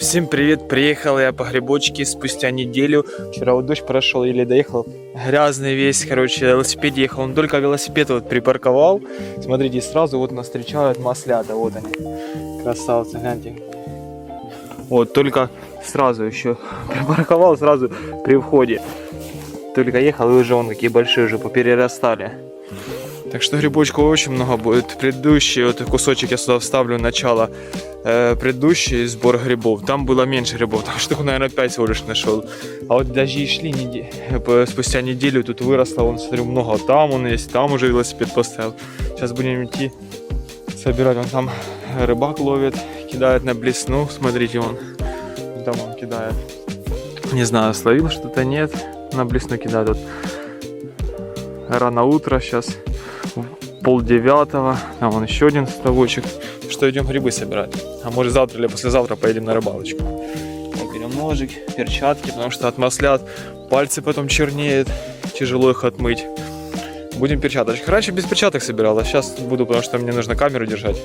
Всем привет, приехал я по грибочки спустя неделю. Вчера вот дождь прошел, еле доехал. Грязный весь, короче, на велосипеде ехал. Он только велосипед вот припарковал. Смотрите, сразу вот нас встречают маслята, вот они. Красавцы, гляньте. Вот, только сразу еще припарковал, сразу при входе. Только ехал, и уже вон какие большие уже поперерастали. Так что грибочков очень много будет. Предыдущий вот кусочек я сюда вставлю, начало. Предыдущий сбор грибов, там было меньше грибов, там штук, наверное, 5 всего лишь нашел. А вот дожди шли спустя неделю, тут выросло, вон, смотрю, много. Там он есть, там уже велосипед поставил. Сейчас будем идти собирать. Вон там рыбак ловит, кидает на блесну, смотрите, он там он кидает. Не знаю, словил что-то, нет, на блесну кидает. Вот. Рано утро, сейчас 8:30, там вон еще один ставочек. Что идем грибы собирать. А может завтра или послезавтра поедем на рыбалочку. Так, берем ножик, перчатки, потому что от маслят пальцы потом чернеют, тяжело их отмыть. Будем перчаточек. Раньше без перчаток собирал, а сейчас буду, потому что мне нужно камеру держать,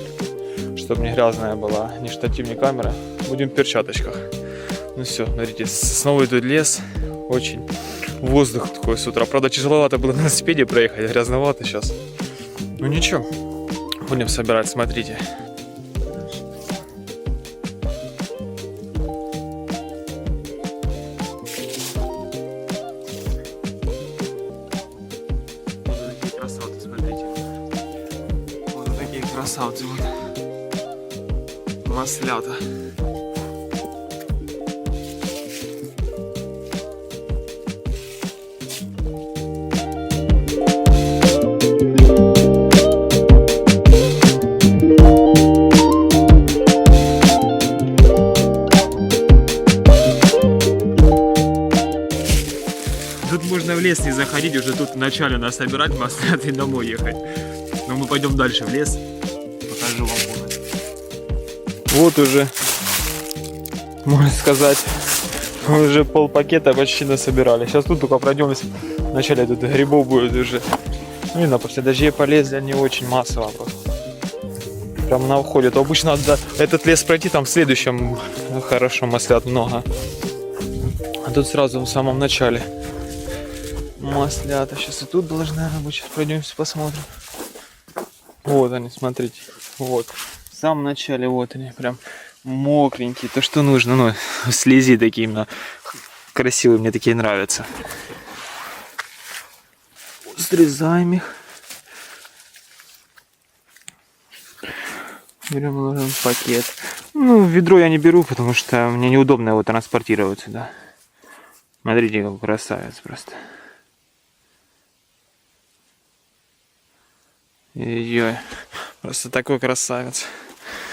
чтобы не грязная была, ни штатив, ни камера. Будем в перчаточках. Ну все, смотрите, снова идет лес, очень воздух такой с утра. Правда, тяжеловато было на велосипеде проехать, грязновато сейчас. Ну ничего, будем собирать, смотрите. Красавцы, вот маслята. Тут можно в лес не заходить, уже тут вначале нас собирать маслят и домой ехать. Но мы пойдем дальше в лес. Покажу вам город. Вот уже, можно сказать, уже полпакета почти насобирали. Сейчас тут только пройдем, вначале тут грибов будет уже. Ну, видно, после дождей полезли они очень массово просто. Прям на уходе. То обычно надо этот лес пройти, там в следующем хорошо маслят много. А тут сразу в самом начале маслята. Сейчас и тут должны быть. Сейчас пройдемся, посмотрим. Вот они, смотрите. Вот. В самом начале вот они, прям мокренькие. То, что нужно. Ну, слези такие именно красивые. Мне такие нравятся. Срезаем их. Берем, ложим в пакет. Ну, ведро я не беру, потому что мне неудобно его транспортировать сюда. Смотрите, какой красавец просто. Ой, просто такой красавец.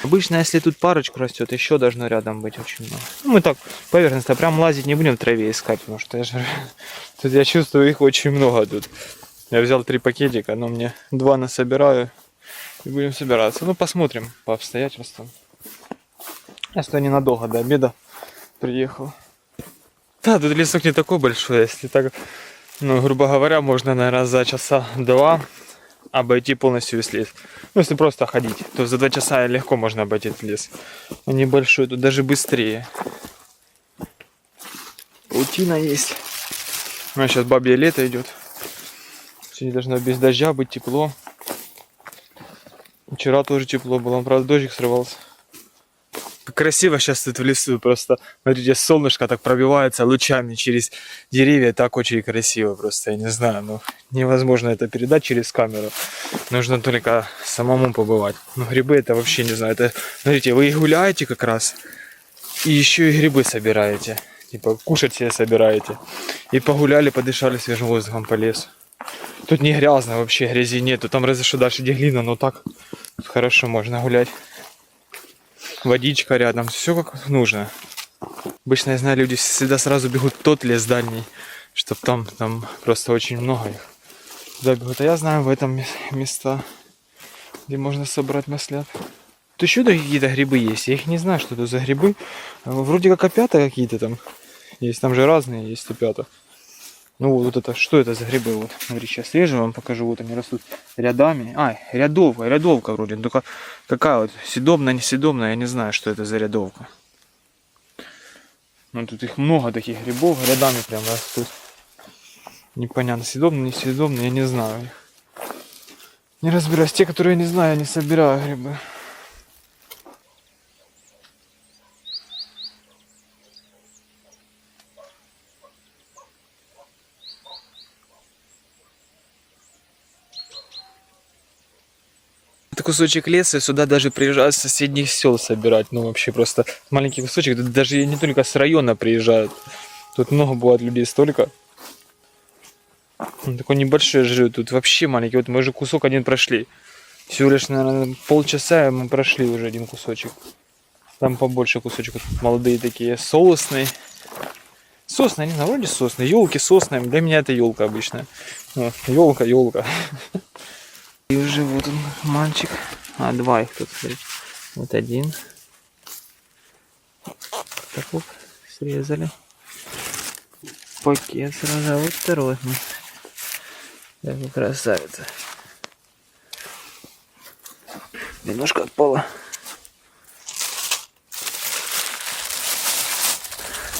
Обычно, если тут парочку растет, еще должно рядом быть очень много. Ну, мы так поверхностно прям лазить не будем в траве искать, потому что тут я чувствую, их очень много тут. Я взял 3 пакетика, но мне 2 насобираю и будем собираться. Ну, посмотрим по обстоятельствам. Я что ненадолго до обеда приехал. Да, тут лесок не такой большой, если так, ну, грубо говоря, можно, наверное, за часа 2 обойти полностью весь лес. Ну, если просто ходить, то за 2 часа легко можно обойти этот лес. Он небольшой, тут даже быстрее. Паутина есть. Ну, а сейчас бабье лето идет. Сегодня должно без дождя быть тепло. Вчера тоже тепло было, правда дождик срывался. Красиво сейчас тут в лесу просто. Смотрите, солнышко так пробивается лучами через деревья. Так очень красиво просто. Я не знаю, ну невозможно это передать через камеру. Нужно только самому побывать. Но грибы это вообще не знаю. Это, смотрите, вы и гуляете как раз. И еще и грибы собираете. Типа кушать себе собираете. И погуляли, подышали свежим воздухом по лесу. Тут не грязно, вообще грязи нету. Там разве что дальше где глина, но так хорошо можно гулять. Водичка рядом, все как нужно. Обычно, я знаю, люди всегда сразу бегут в тот лес дальний, чтобы там просто очень много их. Туда бегут. А я знаю в этом места, где можно собрать маслят. Тут еще какие-то грибы есть, я их не знаю, что это за грибы. Вроде как опята какие-то там есть, там же разные есть опята. Ну вот это, что это за грибы? Вот, смотри, сейчас свежие вам покажу. Вот они растут рядами. А, рядовка вроде. Только какая вот, съедобная, несъедобная, я не знаю, что это за рядовка. Ну тут их много таких грибов, рядами прям растут. Непонятно, съедобные, несъедобные, я не знаю. Не разбираюсь. Те, которые я не знаю, я не собираю грибы. Это кусочек леса, и сюда даже приезжают с соседних сел собирать. Ну вообще просто маленький кусочек, это даже не только с района приезжают. Тут много бывает людей столько. Он такой небольшой жрю, тут вообще маленький. Вот мы же кусок один прошли. Всего лишь, наверное, полчаса, и мы прошли уже один кусочек. Там побольше кусочек. Вот молодые такие, соусные. Сосны, не знаю, вроде сосны. Елки сосны. Для меня это елка обычная. Елка, елка. И уже вот он, мальчик. А, два их тут, смотрите. Вот один. Так вот, срезали. Пакет сразу. А вот второй. Такой красавица. Немножко отпала.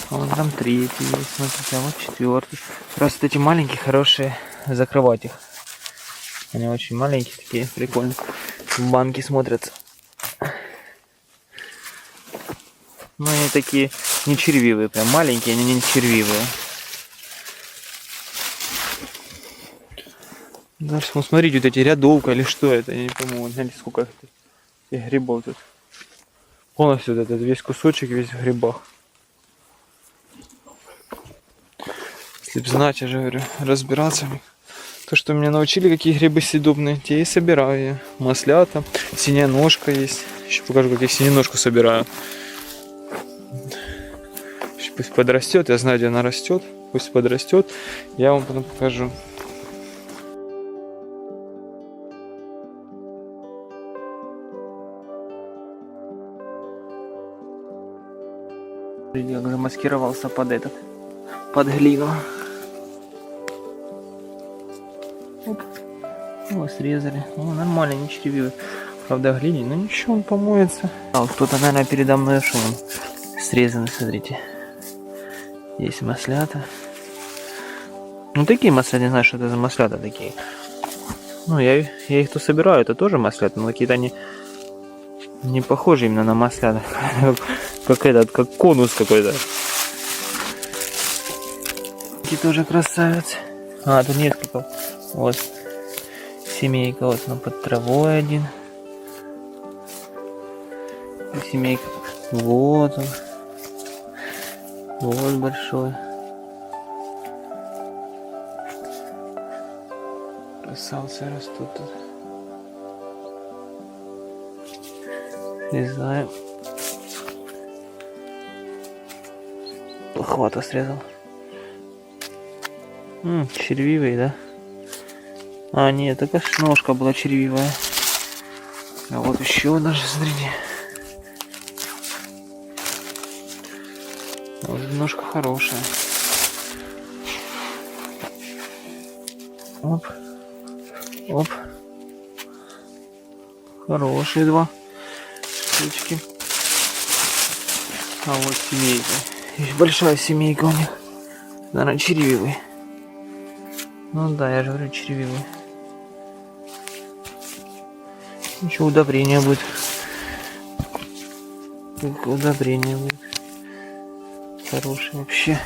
А вон там третий есть, смотрите, а вот четвертый. Просто эти маленькие, хорошие, закрывать их. Они очень маленькие, такие прикольные. В банке смотрятся. Ну, они такие не червивые, прям маленькие, они не червивые. Дальше, ну, смотрите, вот эти рядовка или что это, я не пойму, вот, знаете, сколько этих грибов тут. Полностью вот этот весь кусочек, весь в грибах. Если бы знать, я же говорю, разбираться. То, что меня научили, какие грибы съедобные, те и собираю я. Маслята, синяя ножка есть. Еще покажу, как я синюю ножку собираю. Пусть подрастет, я знаю, где она растет. Пусть подрастет, я вам потом покажу. Я уже маскировался под этот, под глину. Оп. Его срезали. О, нормально, не червивый. Правда, глине, но ничего, он помоется. А вот кто-то, наверное, передо мной шел. Срезаны, смотрите. Есть маслята. Ну, такие маслята, не знаю, что это за маслята такие. Ну, я их то собираю, это тоже маслята, но какие-то они не похожи именно на маслята. Как этот, как конус какой-то. Такие тоже красавец. А, тут несколько. Вот. Семейка, вот он под травой один. И семейка. Вот он. Вот большой. Красавцы растут тут. Срезаем. Хвата срезал. Червивый, да? А, нет, это ножка была червивая. А вот еще даже, смотрите. Вот ножка хорошая. Оп. Оп. Хорошие два штучки. А вот семейка. Есть большая семейка у них. Наверное, червивый. Ну да, я же говорю, червивый. Ничего, удобрение будет. Удобрение будет. Хороший вообще.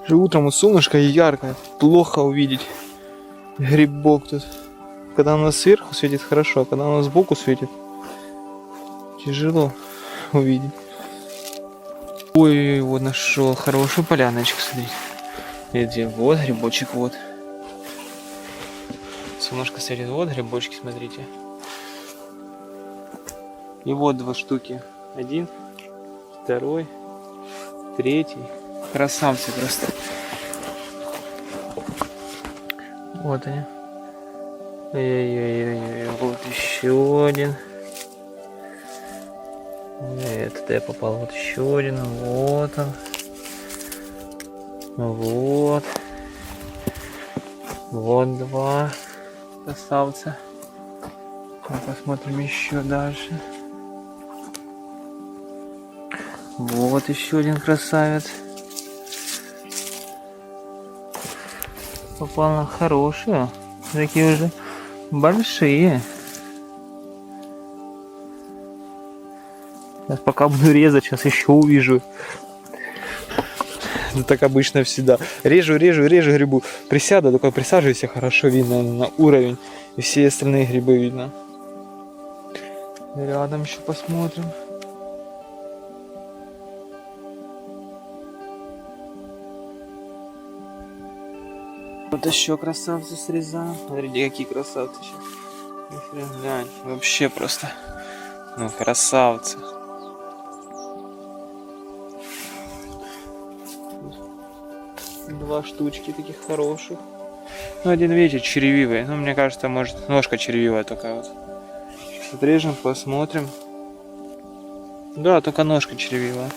Же утром солнышко и ярко. Плохо увидеть грибок тут. Когда оно сверху светит хорошо, а когда оно сбоку светит, тяжело увидеть. Ой, вот нашел хорошую поляночку, смотрите. Где? Вот грибочек, вот. Солнышко светит, вот грибочки, смотрите. И вот два штуки. Один, второй, третий. Красавцы просто. Вот они. Ой-ой-ой, вот еще один. Этот я попал, вот еще один. Вот он. Вот. Вот два красавца. Посмотрим еще дальше. Вот еще один красавец. Попал на хорошие. Такие уже большие. Сейчас пока буду резать, сейчас еще увижу. Это так обычно всегда. Режу, грибу. Присяду, только присаживайся, хорошо видно на уровень. И все остальные грибы видно. Рядом еще посмотрим. Вот еще красавцы срезаем. Смотрите, какие красавцы сейчас. Глянь, вообще просто. Ну, красавцы. Два штучки таких хороших. Ну, один, видите, червивый. Ну, мне кажется, может, ножка червивая такая вот. Сейчас отрежем, посмотрим. Да, только ножка червивая.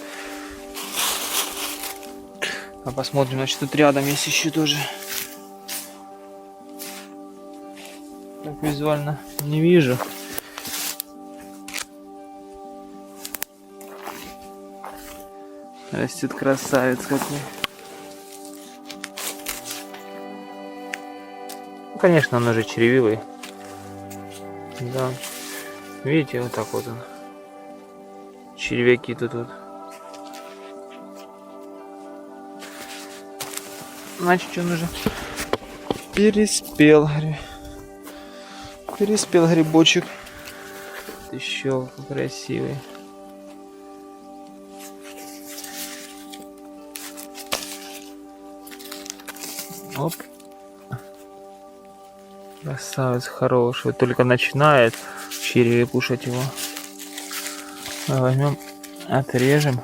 А посмотрим, значит, тут рядом есть еще тоже. Так визуально не вижу. Растет красавец какой. Ну, конечно, он уже червивый. Да. Видите, вот так вот он. Червяки тут вот. Значит, он уже переспел. Переспел грибочек. Еще красивый. Оп. Красавец хороший. Только начинает в черве кушать его. Возьмем, отрежем.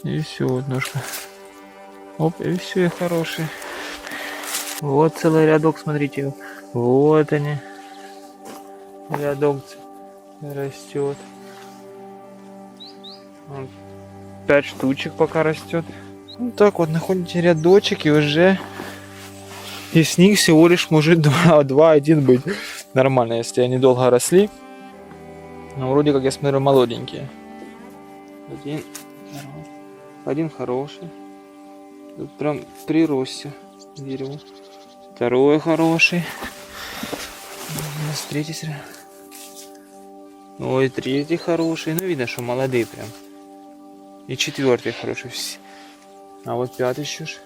И все, вот ножка. Оп, и все, и хороший. Вот целый рядок, смотрите. Вот они. Рядок растет. 5 штучек пока растет. Вот так вот находите рядочек, и уже из них всего лишь может 2-1 быть. Нормально, если они долго росли. Но вроде как я смотрю молоденькие. Один хороший. Тут прям приросся дерево. Второй хороший. У нас третий. Ой, третий хороший. Ну видно, что молодые прям. И четвертый хороший. А вот пятый еще ж.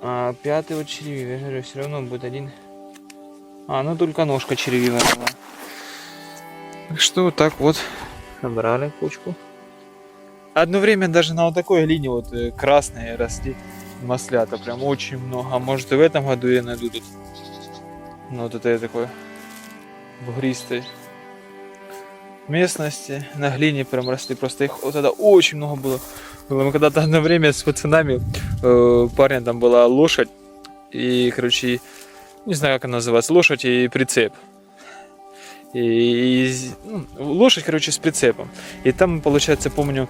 А пятый вот червивый. Я говорю, все равно будет один. А, ну только ножка червивая была. Так что вот так вот собрали кучку. Одно время даже на вот такой глине вот красные росли маслята. Прям очень много. А может и в этом году я найду тут. Ну вот это я такой бугристой местности. На глине прям росли. Просто их вот тогда очень много было. Мы когда-то одно время с пацанами, парня там была лошадь. И, короче, не знаю, как она называется, лошадь и прицеп. Лошадь, короче, с прицепом. И там, получается, помню,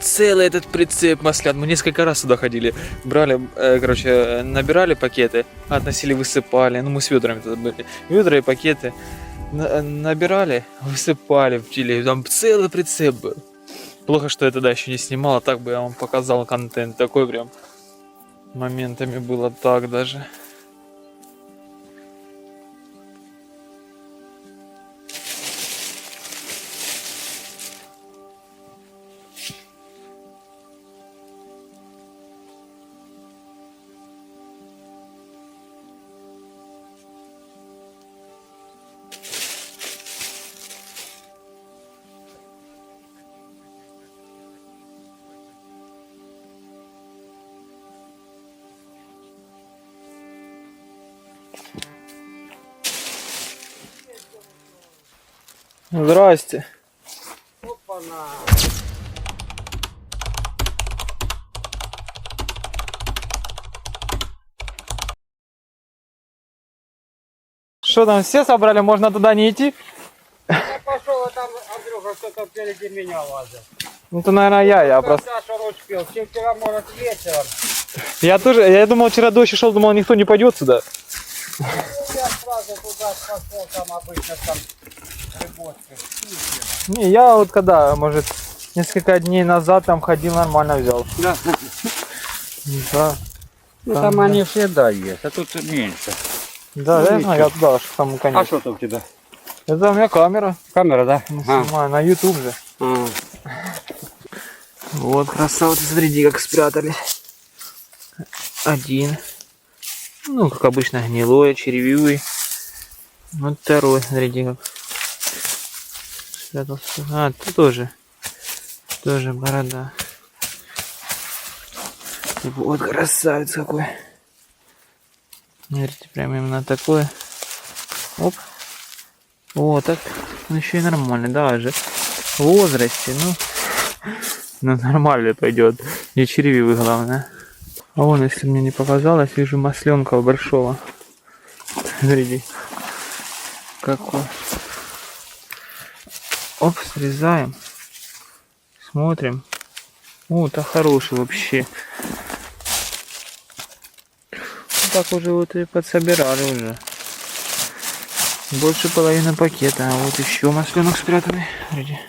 целый этот прицеп маслят. Мы несколько раз сюда ходили. Брали, короче, набирали пакеты, относили, высыпали. Ну, мы с ведрами тогда были. Ведра и пакеты набирали, высыпали в телегу. Там целый прицеп был. Плохо, что я тогда еще не снимал, а так бы я вам показал контент. Такой прям моментами было так даже. Здрасте. Опа-на. Что там, все собрали? Можно туда не идти? Я пошел, а там Андрюха кто-то впереди меня лазил. Ну, то, наверное, я просто... Саша он успел, вчера, может, вечером. Я тоже, я думал, вчера дождь шел, думал, никто не пойдет сюда. Я сразу туда пошел, там обычно там грибочки. Не, я вот когда, может, несколько дней назад там ходил, нормально взял. Да. Да, Ну Там, там да. они всегда есть, а тут меньше. да, Ну, я и знаю, чё? я туда аж к самому А конец. что там у тебя? Это у меня камера, Камера, да? снимаю, на YouTube же. А. Вот, красавцы, смотрите, как спрятали. Один. Ну, как обычно, гнилой, червивый. Вот второй, смотрите, как спрятался. А, тут тоже. Тоже борода. Вот красавец какой. Смотрите, прям именно такой. Оп. О, так он еще и нормальный, да, уже в возрасте, ну нормально пойдет. Не червивый, главное. А вон, если мне не показалось, вижу масленка большого. Смотрите, какой. Оп, срезаем. Смотрим. О, так хороший вообще. Так уже вот и подсобирали уже. Больше половины пакета. А вот еще масленок спрятанный. Смотрите.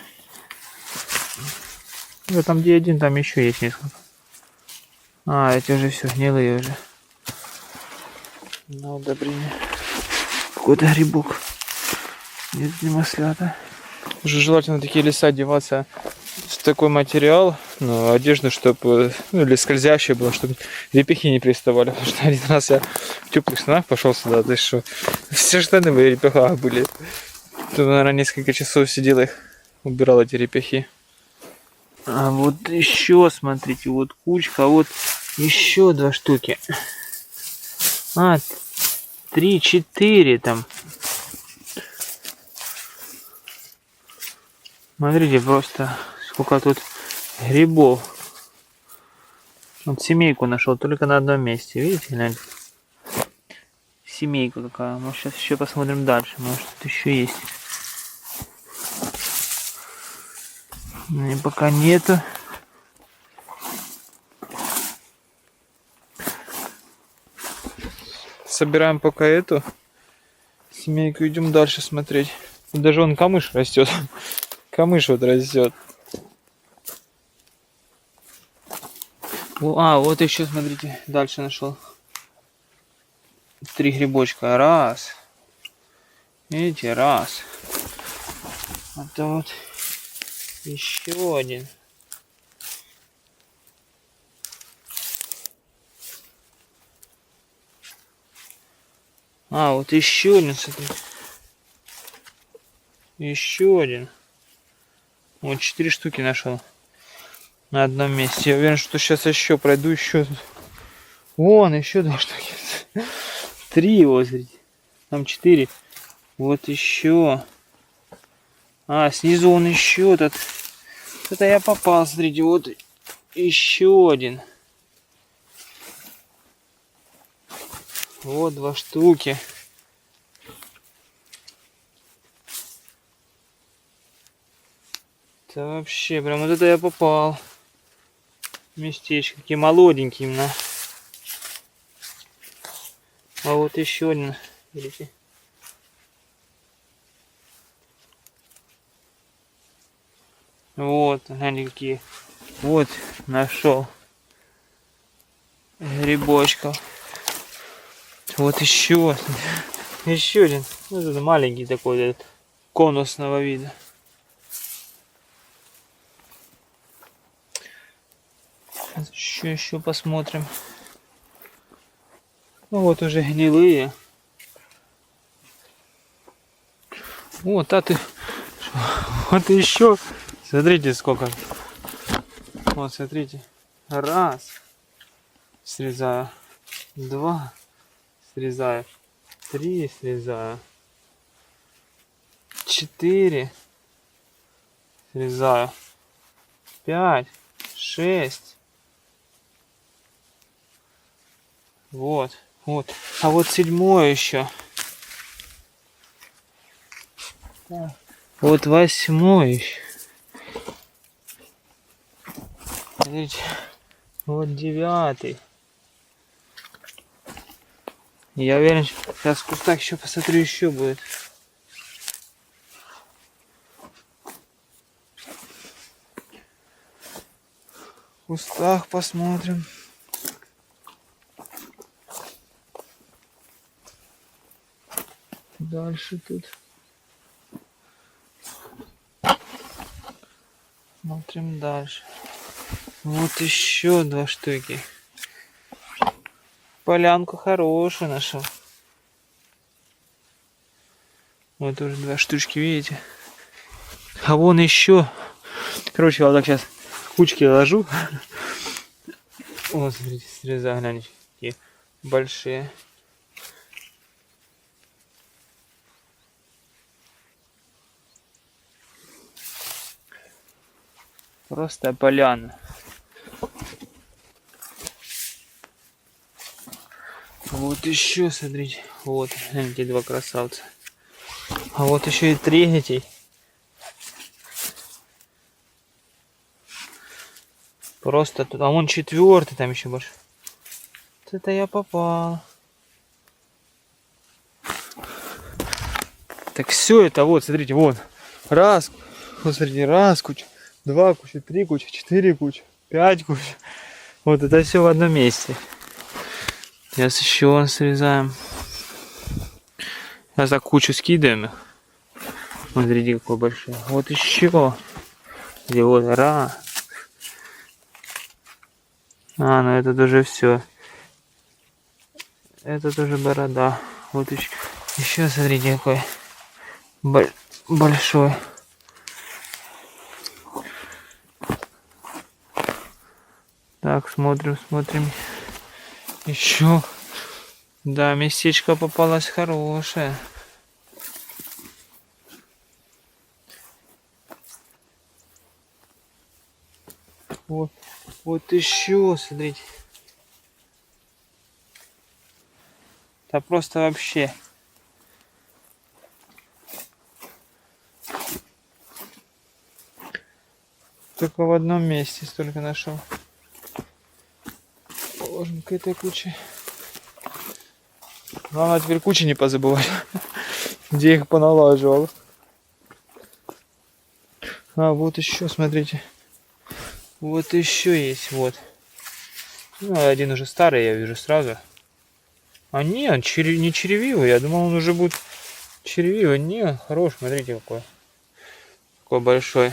Да, там где один, там еще есть несколько. А, эти уже все гнилые уже. На удобрение. Какой-то грибок. Нет, не маслята. Уже желательно такие леса одеваться в такой материал, ну, одежду, чтобы, ну, или скользящая была, чтобы репехи не приставали. Потому что один раз я в теплых штанах пошел сюда, ты что, все штаны в репехах были. Тут, наверное, несколько часов сидел их, убирал эти репехи. А вот еще, смотрите, вот кучка, а вот еще 2 штуки. А, 3-4 там. Смотрите, просто сколько тут грибов. Вот семейку нашел только на одном месте. Видите, гляньте? Семейка какая. Мы сейчас еще посмотрим дальше. Может, тут еще есть. И пока нету. Собираем пока эту семейку, идем дальше смотреть. Тут даже вон камыш растет. Камыш вот растет. А, вот еще, смотрите, дальше нашел. 3 грибочка. Раз. Видите, раз. Это вот еще один. А, вот еще один, смотрите. Еще один. Вот 4 штуки нашел. На одном месте. Я уверен, что сейчас еще пройду еще. Вон, еще 2 штуки. 3, вот, смотрите. Там 4. Вот еще. А, снизу он еще этот. Это я попал, смотрите, вот еще один. Вот 2 штуки. Это вообще, прям вот это я попал. Местечко, какие молоденькие именно. А вот еще один, видите. Вот, гляньте какие. Вот, нашел грибочков. Вот еще. Еще один. Вот это маленький такой, этот, конусного вида. Еще посмотрим. Ну вот уже гнилые. Вот, а ты. Вот еще. Смотрите сколько. Вот, смотрите. Раз. Срезаю. 2. Срезаю. 3 срезаю. 4 срезаю. 5. 6. Вот. Вот. А вот 7 еще. Вот 8 еще. Смотрите. Вот 9. Я уверен, сейчас в кустах еще посмотрю, еще будет. В кустах посмотрим. Дальше тут. Смотрим дальше. Вот еще 2 штуки. Полянку хорошую нашел. Вот уже 2 штучки, видите? А вон еще. Короче, я вот так сейчас кучки ложу. Вот, смотрите, срезаю, гляньте, такие большие. Просто поляна. Вот еще, смотрите, вот эти 2 красавца. А вот еще и 3. Просто тут, а вон 4 там еще больше. Вот это я попал. Так все это вот, смотрите, вот. Раз, вот смотрите, раз куча, 2 куча, 3 куча, 4 куча, 5 куча. Вот это все в одном месте. Сейчас еще срезаем. Сейчас так кучу скидываем их. Смотрите, какой большой. Вот еще. Где вот раз. А, ну это тоже все. Это тоже борода. Вот еще смотрите, какой большой. Так, смотрим. Еще. Да, местечко попалось хорошее. Вот еще, смотрите. Да просто вообще. Только в одном месте столько нашел. Положим к этой куче. Главное теперь кучи не позабывать, где их поналаживал. А вот еще, смотрите. Вот еще есть, вот. Ну, один уже старый, я вижу сразу. А нет, он не червивый. Я думал, он уже будет червивый. Не, хорош, смотрите какой. Какой большой.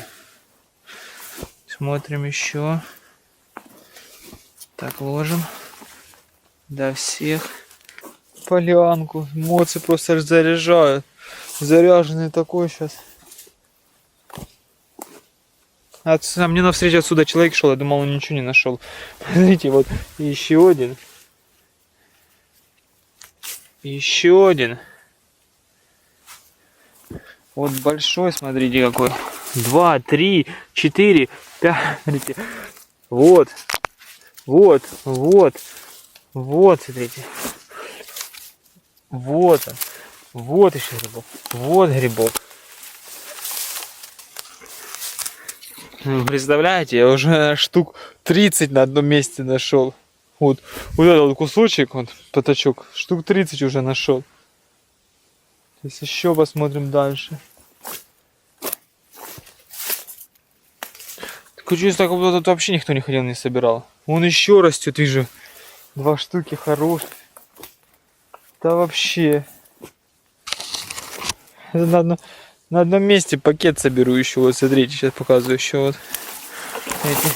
Смотрим еще. Так, ложим. До всех. Полянку. Моцы просто заряжают. Заряженный такой сейчас. А мне навстречу отсюда человек шел, я думал, он ничего не нашел. Смотрите, вот еще один. Еще один. Вот большой, смотрите какой. 2, 3, 4, 5. Смотрите. Вот. Вот. Смотрите. Вот он. Вот еще грибок. Вот грибок. Вы представляете, я уже штук 30 на одном месте нашел. Вот этот вот кусочек, вот пятачок, штук 30 уже нашел. Сейчас еще посмотрим дальше. Такое чувство, как будто тут вообще никто не ходил, не собирал. Вон еще растет, вижу. 2 штуки хороших. Да вообще. Это на одном месте пакет соберу еще. Вот смотрите, сейчас показываю еще вот. Эти.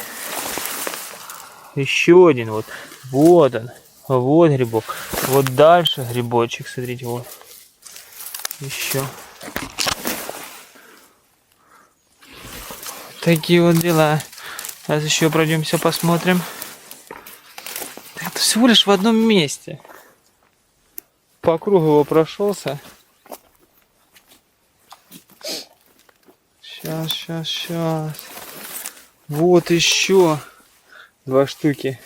Еще один вот. Вот он. Вот грибок. Вот дальше грибочек. Смотрите, вот. Еще. Такие вот дела. Сейчас еще пройдемся, посмотрим. Это всего лишь в одном месте. По кругу его прошелся. Сейчас. Вот еще 2 штуки.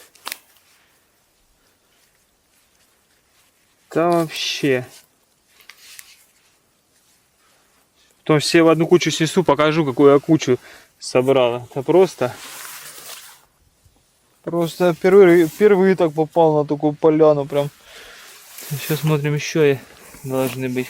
Да вообще. Потом все в одну кучу снесу, покажу, какую я кучу собрал. Это просто впервые так попал на такую поляну. Прям Сейчас смотрим, еще должны быть.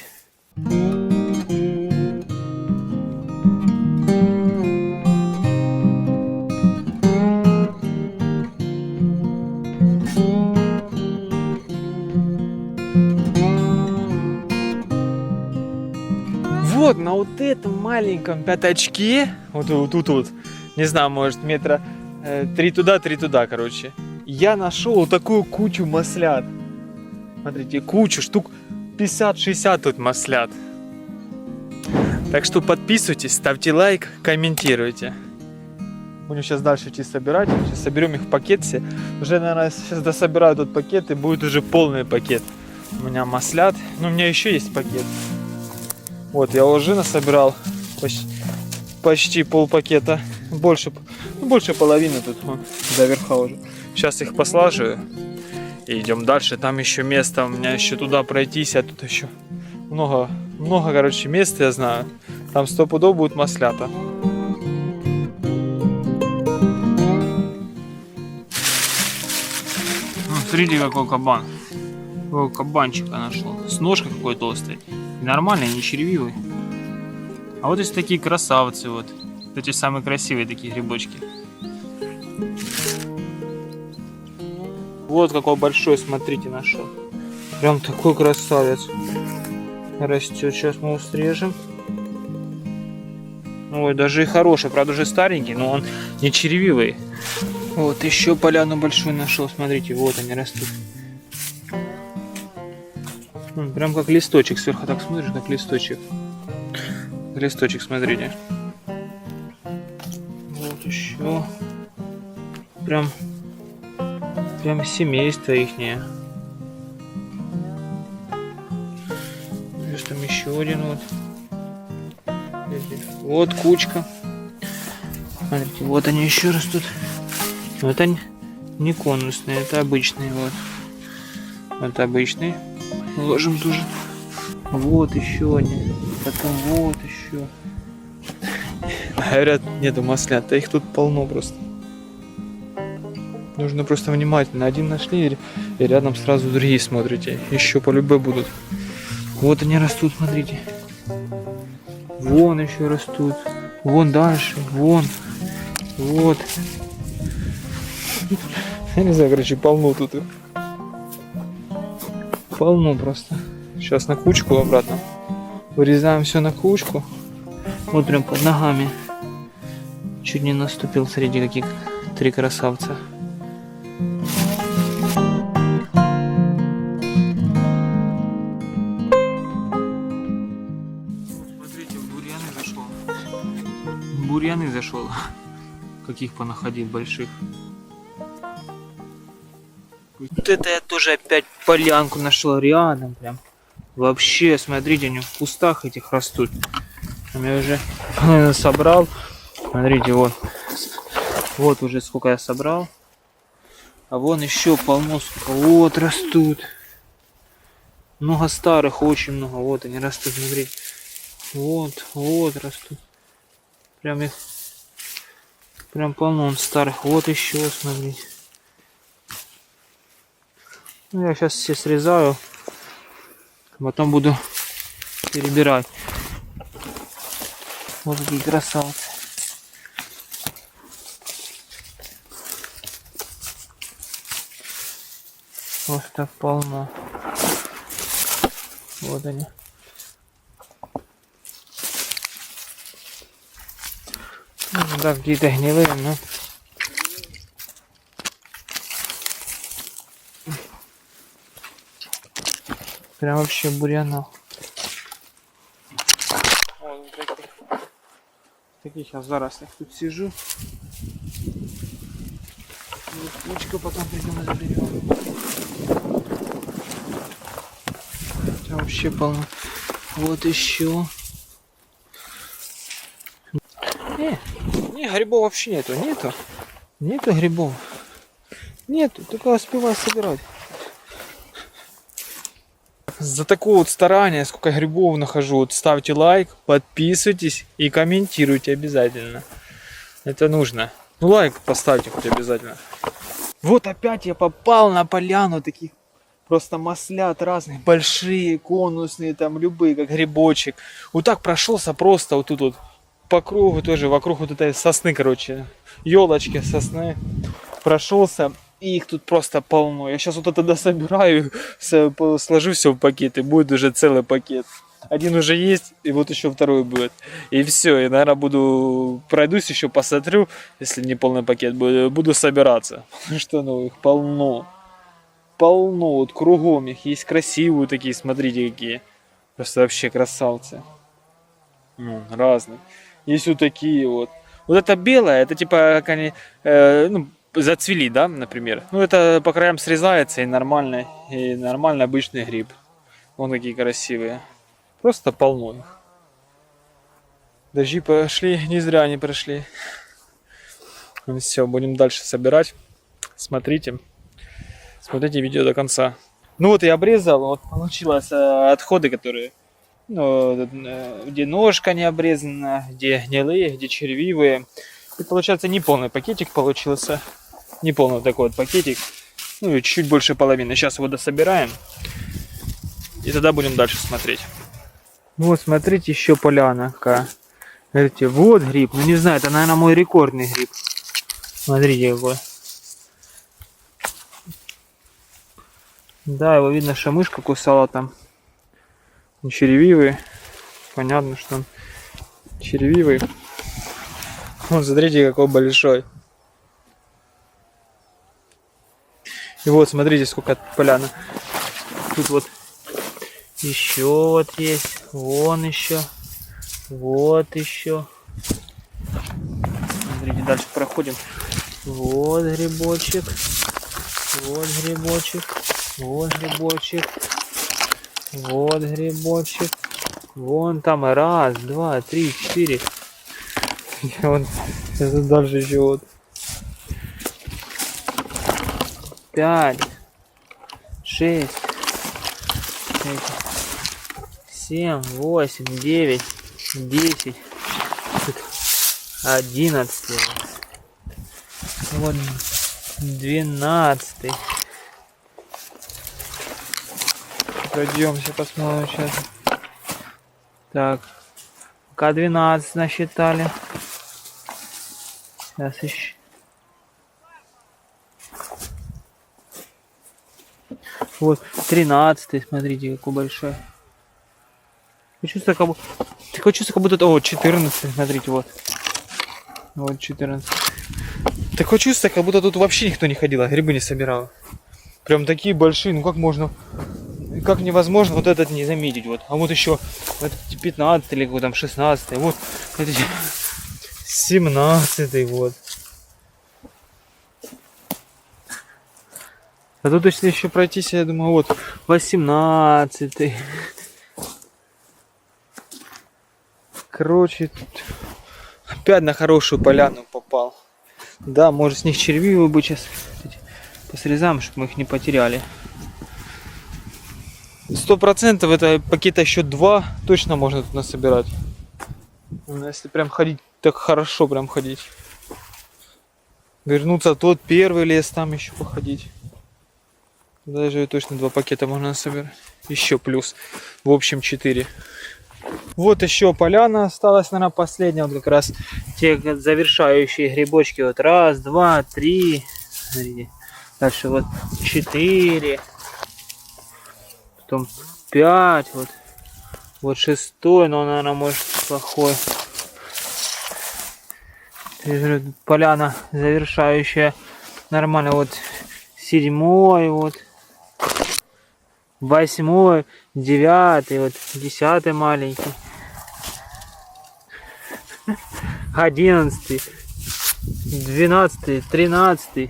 Вот на вот этом маленьком пятачке, вот тут вот, не знаю, может метра 3 туда, короче, я нашел вот такую кучу маслят. Смотрите, кучу, штук 50-60 тут маслят. Так что подписывайтесь, ставьте лайк, комментируйте. Будем сейчас дальше идти собирать. Сейчас соберем их в пакет все. Уже, наверное, сейчас дособираю этот пакет и будет уже полный пакет. У меня маслят. Но у меня еще есть пакет. Вот, я уже насобирал почти пол пакета. Больше половины тут вон, до верха уже. Сейчас их послаживаю. И идем дальше. Там еще место. У меня еще туда пройтись, а тут еще много, короче, места, я знаю. Там 100 пудов будет маслята. Смотрите, какой кабан. Какого кабанчика нашел. С ножкой какой толстый. Нормальный, не червивый. А вот есть такие красавцы. Вот эти самые красивые такие грибочки. Вот какой большой, смотрите, нашел. Прям такой красавец. Растет. Сейчас мы его срежем. Ой, даже и хороший. Правда, уже старенький, но он не червивый. Вот еще поляну большую нашел. Смотрите, вот они растут. Прям как листочек. Сверху так смотришь, как листочек. Листочек, смотрите. Вот еще. Прям семейство ихнее. Есть там еще один вот. Вот кучка. Смотрите, вот они еще растут. Но это не конусные, это обычные. Вот. Это обычные. Ложим тоже. Вот еще они. Потом вот еще. Говорят, нету маслят, а их тут полно просто. Нужно просто внимательно. Один нашли и рядом сразу другие смотрите. Еще по любой будут. Вот они растут, смотрите. Вон еще растут. Вон дальше. Вон. Вот. Я не знаю, короче, полно тут их. Полно просто. Сейчас на кучку обратно. Вырезаем все на кучку. Вот прям под ногами. Чуть не наступил среди каких 3 красавца. Смотрите, бурьяны зашел. Каких понаходил больших. Вот это я тоже опять полянку нашел рядом прям. Вообще, смотрите, они в кустах этих растут. Я уже собрал. Смотрите, вот. Вот уже сколько я собрал. А вон еще полно сколько. Вот растут. Много старых, очень много. Вот они растут, смотрите. Вот растут. Прям их. Прям полно старых. Вот еще, смотрите. Ну, я сейчас все срезаю. Потом буду перебирать. Вот такие красавцы. Вот так полно. Вот они. Ну, да, какие-то гнилые, но... Прям вообще бурьяна. Вот таких я зарослях тут сижу. Вот кучка, потом придем и заберем. Прям вообще полно. Вот еще. Не, грибов вообще нету. Нету грибов. Нету, только успеваю собирать. За такое вот старание, сколько грибов нахожу, вот ставьте лайк, подписывайтесь и комментируйте обязательно. Это нужно. Ну лайк поставьте хоть обязательно. Вот опять я попал на поляну таких Просто маслят разные, большие, конусные, там любые, как грибочек. Вот так прошелся просто вот тут вот по кругу тоже, вокруг вот этой сосны, короче, елочки, сосны. Прошелся, и их тут просто полно. Я сейчас вот это дособираю, сложу все в пакет, и будет уже целый пакет. Один уже есть, и вот еще второй будет. И все, и, наверное, пройдусь еще, посмотрю, если не полный пакет, буду собираться. Потому что, ну, их полно. Полно, вот кругом их. Есть красивые такие, смотрите какие. Просто вообще красавцы. Ну, разные. Есть вот такие вот. Вот это белое, это типа, как они, ну, зацвели, да, например. Ну, это по краям срезается и нормально обычный гриб. Вон какие красивые. Просто полно их. Дожди пошли, не зря они прошли. Все, будем дальше собирать. Смотрите видео до конца. Ну вот я обрезал, вот получилось отходы, которые, ну, где ножка не обрезана, где гнилые, где червивые. И получается неполный пакетик получился. Неполный такой вот пакетик. Ну и чуть больше половины. Сейчас его дособираем. И тогда будем дальше смотреть. Вот, смотрите, еще поляна какая. Смотрите, вот гриб. Ну не знаю, это, наверное, мой рекордный гриб. Смотрите какой. Да, его видно, что мышка кусала там. Он червивый. Понятно, что он червивый. Вот, смотрите, какой большой. И вот, смотрите, сколько поляна. Тут вот еще вот есть. Вон еще. Вот еще. Смотрите, дальше проходим. Вот грибочек. Вот грибочек. Вот грибочек. Вот грибочек. Вон там раз, два, три, четыре. И вот это дальше еще вот. 5, 6, 7, 8, 9, 10, 11, вот 12. Пройдемся, посмотрим сейчас. Так, пока 12 насчитали. Сейчас еще. Вот 13, смотрите, какой большой. Такое чувство, как будто... О, 14, смотрите, вот. Вот 14. Такое чувство, как будто тут вообще никто не ходил, а грибы не собирал. Прям такие большие, ну как можно... Как невозможно вот этот не заметить, вот. А вот еще вот 15 или какой там 16, вот эти 17, вот. А тут если еще пройтись, я думаю, вот 18. Короче, тут опять на хорошую поляну попал. Да, может с них червивые бы сейчас посрезаем, чтобы мы их не потеряли. 100% это пакета еще 2 точно можно тут насобирать. Если прям ходить, так хорошо прям ходить. Вернуться тот первый лес, там еще походить. Даже точно 2 пакета можно насобирать. Еще плюс. В общем 4. Вот еще поляна осталась, наверное, последняя. Вот как раз те завершающие грибочки. Вот 1, 2, 3. Смотрите. Дальше вот 4. Потом 5, вот 6, но, наверное, может плохой. Поляна завершающая. Нормально, вот 7, вот 8, 9, вот 10 маленький. 11, 12, 13.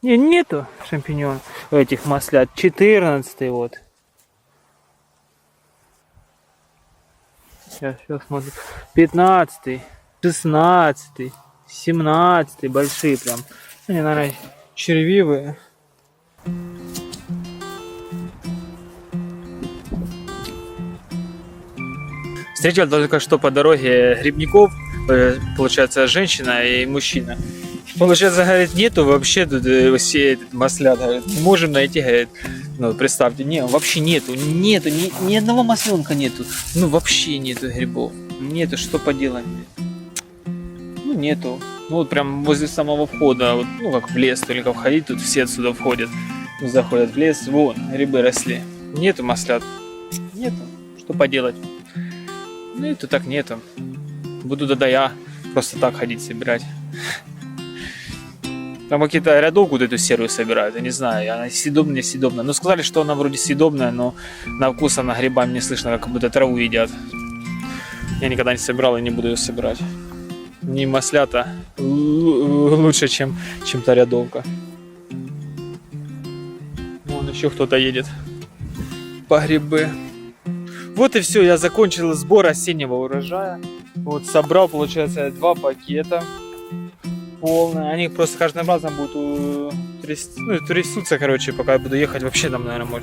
Нету шампиньонов этих маслят. 14 вот. Сейчас смотрим. 15, 16, 17 большие прям. Они, наверное, червивые. Встретил только что по дороге грибников. Получается, женщина и мужчина. Получается, говорит, нету вообще тут все маслят, говорит, можем найти, говорит, ну, представьте, не, вообще нету, ни одного масленка нету, ну, вообще нету грибов, нету, что поделать, ну, нету, ну, вот прям возле самого входа, вот, ну, как в лес, только входить, тут все отсюда входят, заходят в лес, вон, грибы росли, нету маслят, нету, что поделать, ну, это так нету, буду тогда я просто так ходить собирать. Там какие-то рядок вот эту серую собирают, я не знаю, она съедобная, несъедобная. Ну, сказали, что она вроде съедобная, но на вкус она грибами не слышно, как будто траву едят. Я никогда не собирал и не буду ее собирать. Не маслята лучше, чем та рядовка. Вон еще кто-то едет по грибы. Вот и все, я закончил сбор осеннего урожая. Вот собрал, получается, 2 пакета. Полная. Они просто каждым разом будут трясутся, короче, пока я буду ехать. Вообще там, наверное,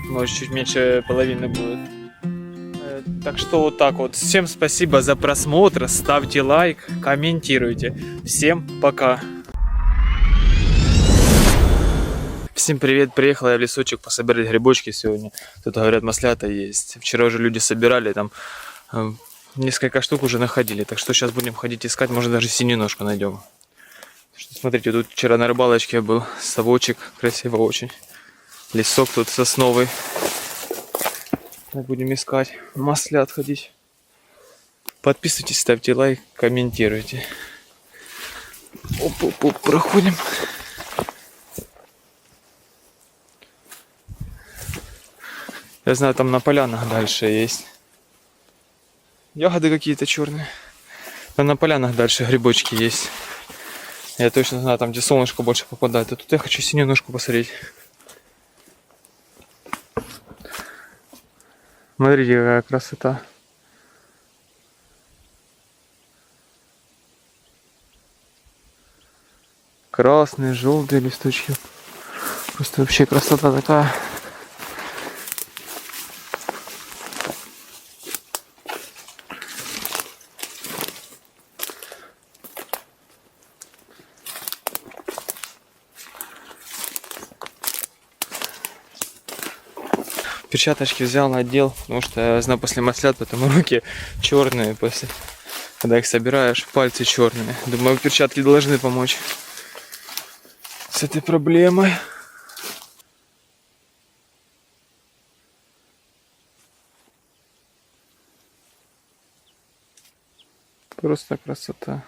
может чуть меньше половины будет. Так что вот так вот. Всем спасибо за просмотр. Ставьте лайк, комментируйте. Всем пока. Всем привет. Приехал я в лесочек пособирать грибочки сегодня. Тут, говорят, маслята есть. Вчера уже люди собирали, там несколько штук уже находили. Так что сейчас будем ходить искать. Может, даже синюю ножку найдем. Смотрите, тут вчера на рыбалочке был совочек, красиво очень. Лесок тут сосновый. Будем искать, маслят ходить. Подписывайтесь, ставьте лайк, комментируйте. Оп-оп-оп, проходим. Я знаю, там на полянах дальше есть. Ягоды какие-то черные. Там на полянах дальше грибочки есть. Я точно знаю, там где солнышко больше попадает. А тут я хочу синюю ножку посмотреть. Смотрите, какая красота. Красные, желтые листочки. Просто вообще красота такая. Перчаточки взял, надел, потому что я знаю, после маслят, потому руки черные после, когда их собираешь, пальцы черные. Думаю, перчатки должны помочь с этой проблемой. Просто красота.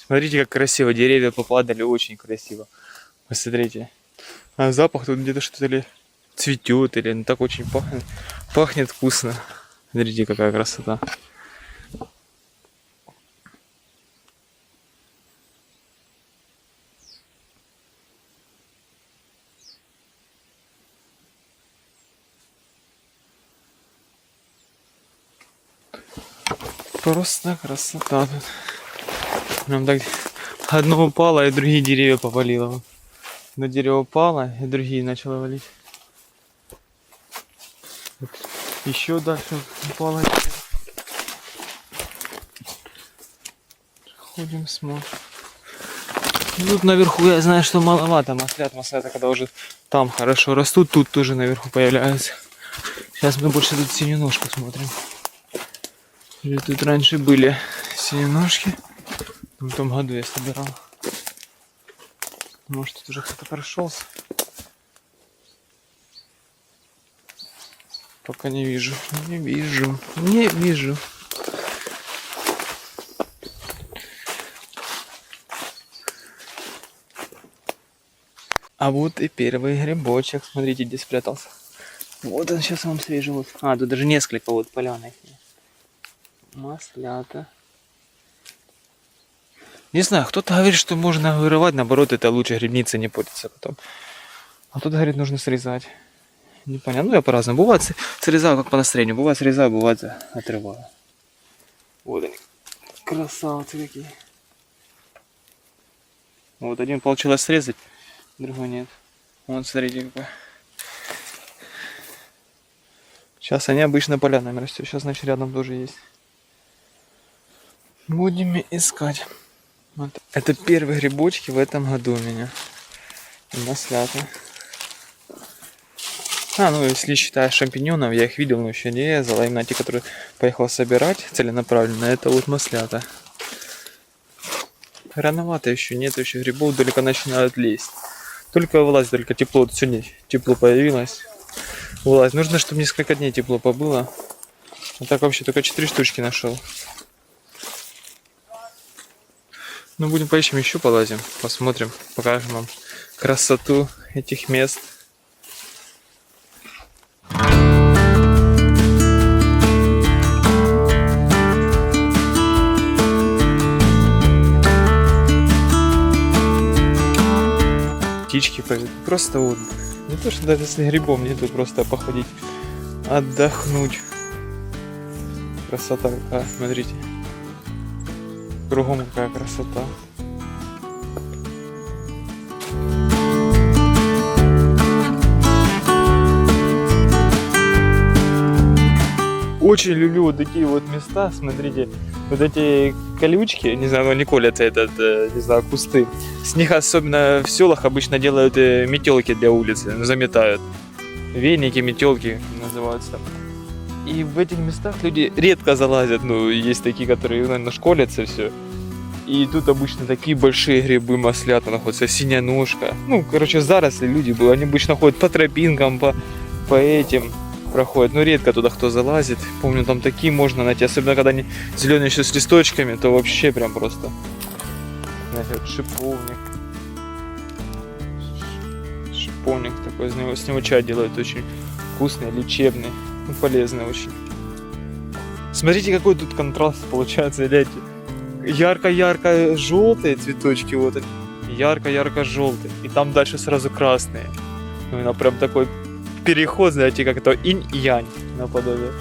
Смотрите, как красиво, деревья попадали, очень красиво. Посмотрите. А запах тут где-то что-то ли цветет, или так очень пахнет. Пахнет вкусно. Смотрите, какая красота. Просто красота тут. Нам так одно упало, и другие деревья повалило. Одно дерево упало, и другие начало валить. Еще дальше упало. Ходим, смотрим. Тут наверху я знаю, что маловато маслят. Маслята, когда уже там хорошо растут, тут тоже наверху появляются. Сейчас мы больше тут синюножку смотрим. Или тут раньше были синюножки. В том году я собирал. Может, тут уже кто-то прошелся. Пока не вижу. Не вижу. Не вижу. А вот и первый грибочек. Смотрите, где спрятался. Вот он, сейчас вам свежий. Вот. А, тут даже несколько вот поляных. Маслята. Не знаю, кто-то говорит, что можно вырывать, наоборот, это лучше, грибница не портится потом. А тут, говорит, нужно срезать. Непонятно, ну я по-разному. Бывает срезаю как по настроению, бывает срезаю, бывает отрываю. Вот они, красавцы какие. Вот один получилось срезать, другой нет. Вон, смотрите какой. Сейчас они обычно полянами растут, сейчас, значит, рядом тоже есть. Будем искать. Вот. Это первые грибочки в этом году у меня. Маслята. Ну если считая шампиньонов, я их видел, но еще не резал. А именно те, которые поехал собирать целенаправленно, это вот маслята. Рановато еще, нет еще грибов, только начинают лезть. Только вылазит, только тепло. Вот сегодня тепло появилось. Вылазит. Нужно, чтобы несколько дней тепло побыло. А так вообще только 4 штучки нашел. Ну, будем поищем еще, полазим, посмотрим, покажем вам красоту этих мест. Птички поют. Просто вот, не то, что даже с грибом нету, просто походить, отдохнуть. Красота какая, смотрите. Кругом какая красота. Очень люблю вот такие вот места, смотрите, вот эти колючки, не знаю, они колятся, не знаю, кусты. С них особенно в селах обычно делают метелки для улицы, заметают. Веники, метелки называются. И в этих местах люди редко залазят, ну, есть такие, которые, наверное, школятся все. И тут обычно такие большие грибы маслята находятся, синяя ножка. Ну, короче, заросли люди были, они обычно ходят по тропинкам, по этим проходят. Но редко туда кто залазит. Помню, там такие можно найти, особенно когда они зеленые еще с листочками, то вообще прям просто. Знаете, вот шиповник. Шиповник такой, с него чай делают очень вкусный, лечебный. Ну, полезно очень. Смотрите, какой тут контраст получается, гляньте. Ярко-ярко желтые цветочки, вот они. Ярко-ярко желтые. И там дальше сразу красные. Ну, это прям такой переход, знаете, как это инь и янь наподобие.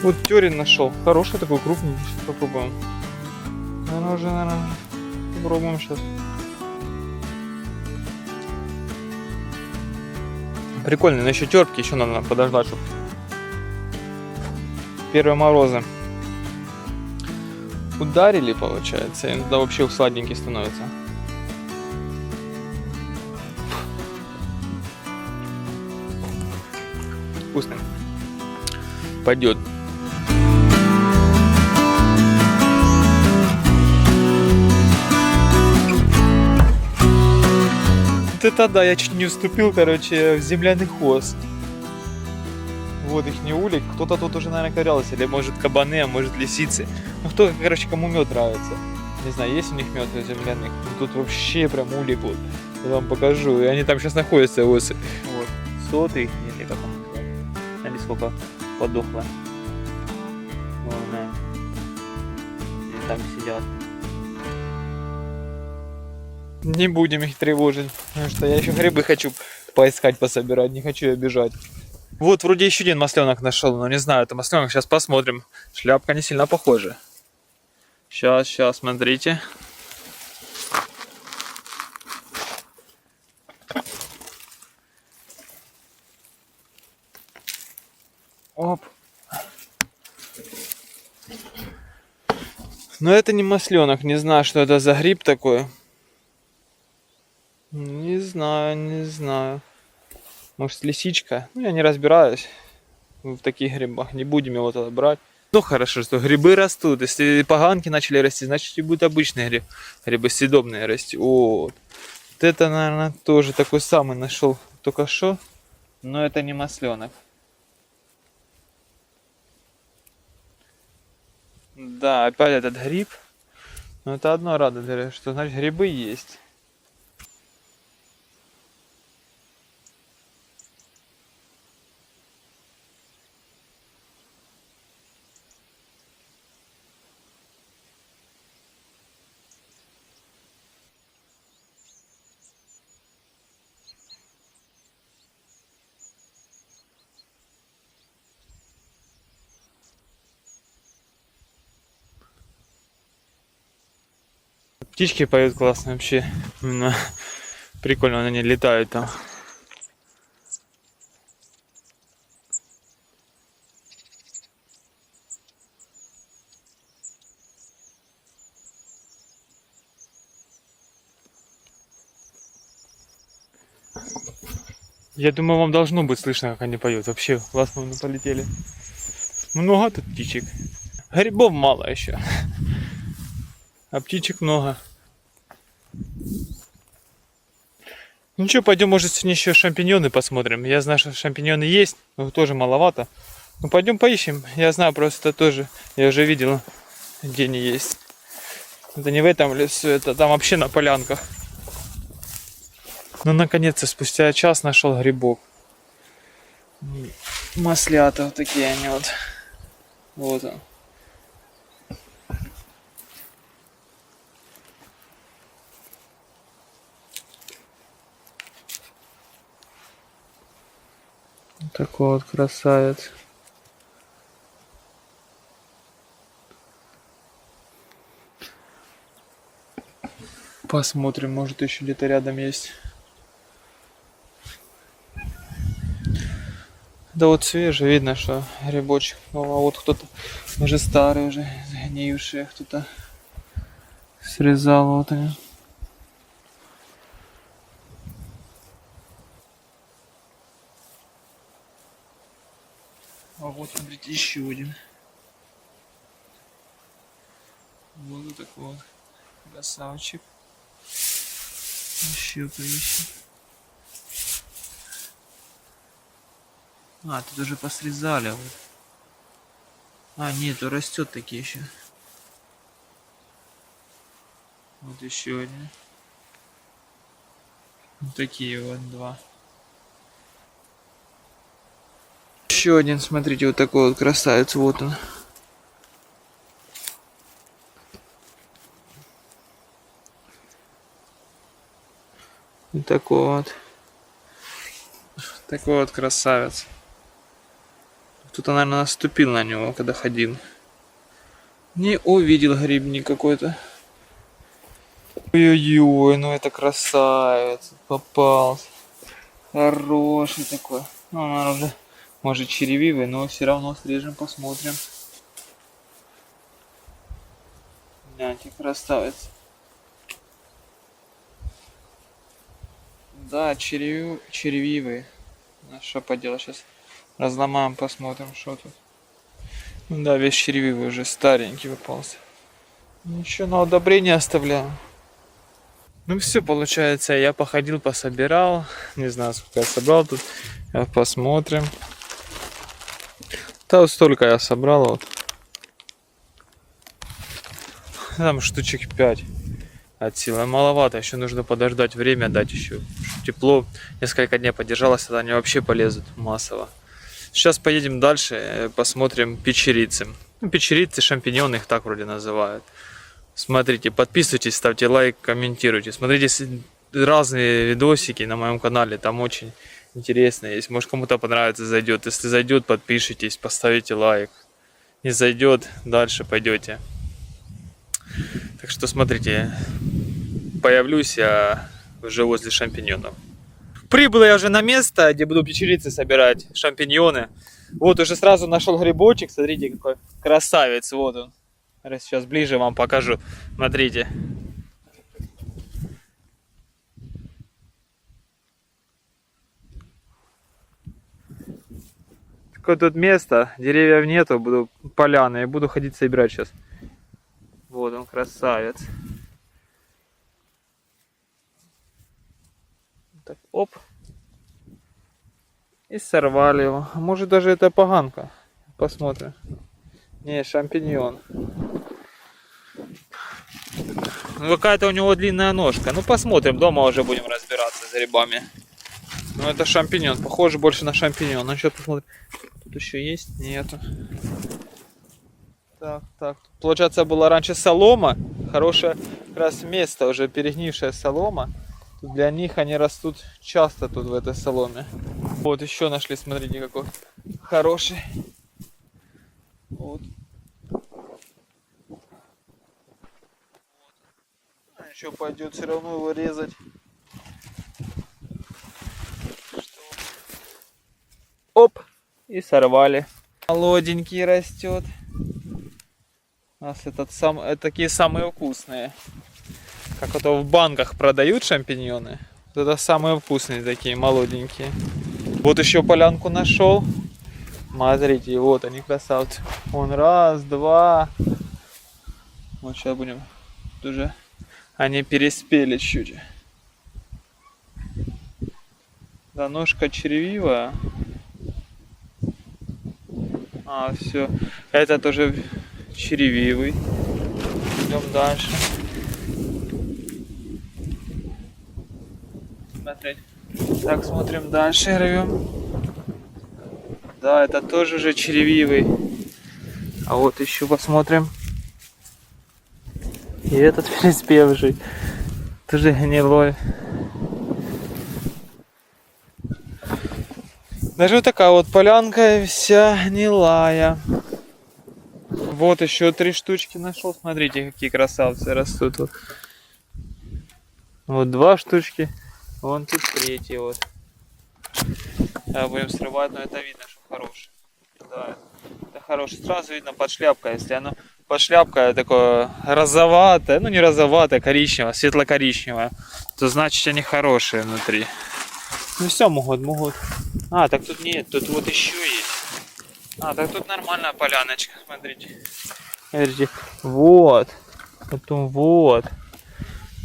Вот тёрин нашел. Хороший такой, крупный. Сейчас попробуем. Наверное, уже, попробуем сейчас. Прикольно, но еще терпкий, еще надо подождать, чтобы первые морозы ударили, получается, и тогда вообще сладенький становится. Вкусный. Пойдет. Вот это да, я чуть не уступил, короче, в земляный хвост. Вот их не улик. Кто-то тут уже, наверное, ковырялся. Или может кабаны, а может лисицы. Ну кто, короче, кому мед нравится. Не знаю, есть у них мед земляных. Тут вообще прям улик вот. Я вам покажу. И они там сейчас находятся. Вот соты их, или как он называется. Смотри, сколько подохло. Вон, и там сидят. Не будем их тревожить, потому что я еще грибы хочу поискать, пособирать, не хочу обижать. Вот, вроде еще один масленок нашел, но не знаю, это масленок, сейчас посмотрим. Шляпка не сильно похожа. Сейчас, смотрите. Оп. Но это не масленок, не знаю, что это за гриб такой. Не знаю. Может, лисичка? Ну, я не разбираюсь в таких грибах. Не будем его тогда брать. Ну, хорошо, что грибы растут. Если поганки начали расти, значит, и будут обычные грибы съедобные расти. Вот это, наверное, тоже такой самый нашел только что. Но это не масленок. Да, опять этот гриб. Но это одно радует, что значит грибы есть. Птички поют классно вообще. Именно прикольно, они летают там. Я думаю, вам должно быть слышно, как они поют. Вообще, классно мы полетели. Много тут птичек. Грибов мало еще. А птичек много. Ну что, пойдем, может, сегодня еще шампиньоны посмотрим. Я знаю, что шампиньоны есть, но тоже маловато. Ну пойдем поищем. Я знаю, просто тоже, я уже видел, где они есть. Это не в этом лесу, это там вообще на полянках. Ну, наконец-то, спустя час нашел грибок. Маслята вот такие они вот. Вот он. Такой вот красавец. Посмотрим, может еще где-то рядом есть. Да вот свежий, видно, что грибочек. Ну, а вот кто-то уже старый, уже сгниивший, кто-то срезал вот они. А вот, смотрите, еще один. Вот такой вот красавчик. Еще поищем. А, тут уже посрезали. Вот. А, нет, растет такие еще. Вот еще один. Вот такие вот два. Еще один, смотрите, вот такой вот красавец, вот он. Вот такой вот. Такой вот красавец. Кто-то, наверное, наступил на него, когда ходил. Не увидел грибник какой-то. Ой-ой-ой, ну это красавец. Попался. Хороший такой. Ну, он уже, может, черевивый, но все равно срежем, посмотрим. Гляньте, красавец. Да, черевивый. Ну, что поделать, сейчас разломаем, посмотрим, что тут. Ну да, весь черевивый уже старенький попался. Ничего, на удобрение оставляем. Ну все, получается, я походил, пособирал. Не знаю, сколько я собрал тут. Посмотрим. Да, вот столько я собрал. Вот. Там штучек 5 от силы. Маловато, еще нужно подождать время, дать еще тепло. Несколько дней подержалось, тогда они вообще полезут массово. Сейчас поедем дальше, посмотрим печерицы. Ну, печерицы, шампиньоны их так вроде называют. Смотрите, подписывайтесь, ставьте лайк, комментируйте. Смотрите разные видосики на моем канале, там очень интересно есть. Может, кому-то понравится, зайдет. Если зайдет, подпишитесь, поставите лайк. Не зайдет, дальше пойдете. Так что смотрите, появлюсь я уже возле шампиньонов. Прибыл я уже на место, где буду печерицы собирать, шампиньоны. Вот уже сразу нашел грибочек, смотрите, какой красавец, вот он. Сейчас ближе вам покажу, смотрите. Такое тут место, деревьев нету, буду поляны, я буду ходить собирать сейчас. Вот он, красавец. Так, оп. И сорвали его. Может, даже это поганка. Посмотрим. Не, шампиньон. Ну, какая-то у него длинная ножка. Ну, посмотрим. Дома уже будем разбираться с грибами. Ну, это шампиньон. Похоже больше на шампиньон. Ну, что посмотрим. Тут еще есть? Нету. Так, так. Получается, была раньше солома. Хорошее как раз место. Уже перегнившая солома. Тут для них они растут часто тут в этой соломе. Вот еще нашли. Смотрите, какой хороший. Вот. Еще пойдет все равно его резать. Оп! И сорвали. Молоденький растет. У нас такие самые вкусные. Как это в банках продают шампиньоны. Это самые вкусные такие, молоденькие. Вот еще полянку нашел. Смотрите, вот они красавцы. Вон раз, два. Вот сейчас будем. Уже они переспели чуть. Да, ножка червивая. А, все. Это тоже червивый. Идем дальше. Смотреть. Так, смотрим дальше, рвем. Да, это тоже уже червивый. А вот еще посмотрим. И этот переспевший. Тоже гнилой. Даже вот такая вот полянка вся гнилая. Вот еще 3 штучки нашел. Смотрите, какие красавцы растут. Вот 2 штучки. Вон тут 3 вот. Да, будем срывать, но это видно, что хороший. Да, это хороший. Сразу видно под шляпкой. Если оно под шляпкой такое розоватое, ну не розоватое, коричневое, светло-коричневое, то значит они хорошие внутри. Ну все, могут. А, так тут нет, тут вот еще есть. А, так тут нормальная поляночка, смотрите. Смотрите, вот. Потом вот.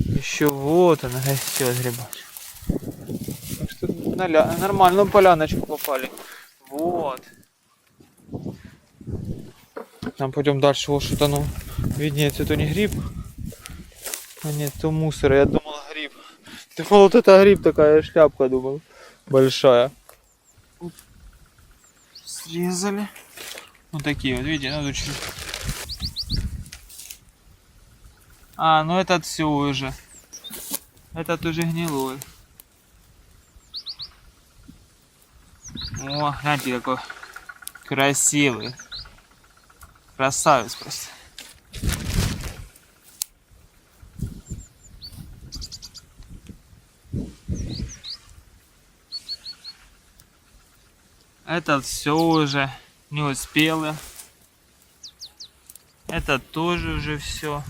Еще вот она растет, грибочек. Так что на нормальную поляночку попали. Вот. Нам пойдем дальше. Вот что-то, ну, виднеется, это не гриб. А нет, то мусор. Я думал гриб. Думал, вот это гриб, такая шляпка, думал. Большая. Срезали. Вот такие вот, видите, надо чуть. А, ну этот все уже. Этот уже гнилой. О, гляньте, какой красивый. Красавец просто. Этот все уже не успелый. Этот тоже уже все.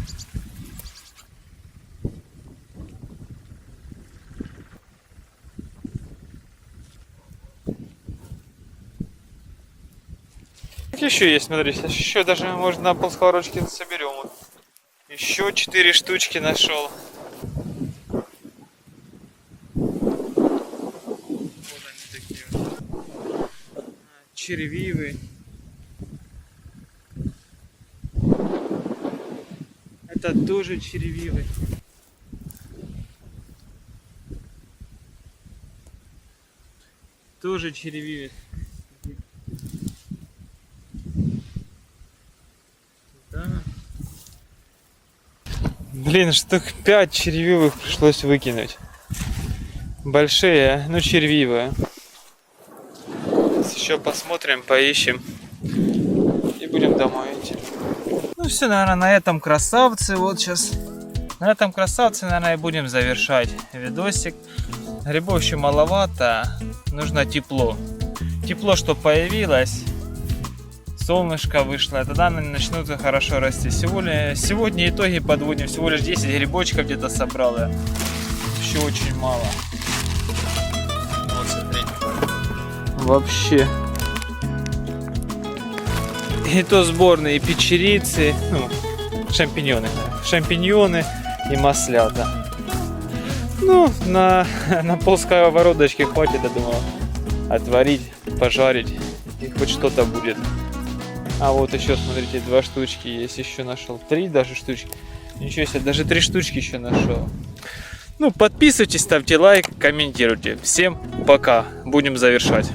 Еще есть, смотрите, еще даже можно на полсковородочки соберем. Вот. Еще 4 штучки нашел. Вот они такие вот. Червивые. Это тоже червивый. Тоже червивый. Да. Блин, штук 5 червивых пришлось выкинуть. Большие, но червивые. Сейчас еще посмотрим, поищем. И будем домой идти. Ну все, наверное, на этом красавцы. Вот сейчас. На этом красавце, наверное, и будем завершать видосик. Грибов еще маловато. Нужно тепло. Тепло, что появилось. Солнышко вышло, тогда они начнут хорошо расти. Сегодня итоги подводим. Всего лишь 10 грибочков где-то собрал я. Еще очень мало. Вот, смотрите. Вообще. И то сборные печерицы, ну, шампиньоны и маслята. Ну, на полсковородочки хватит, я думал, отварить, пожарить, и хоть что-то будет. А вот еще, смотрите, 2 штучки есть, еще нашел. 3 даже штучки. Ничего себе, даже 3 штучки еще нашел. Ну, подписывайтесь, ставьте лайк, комментируйте. Всем пока. Будем завершать.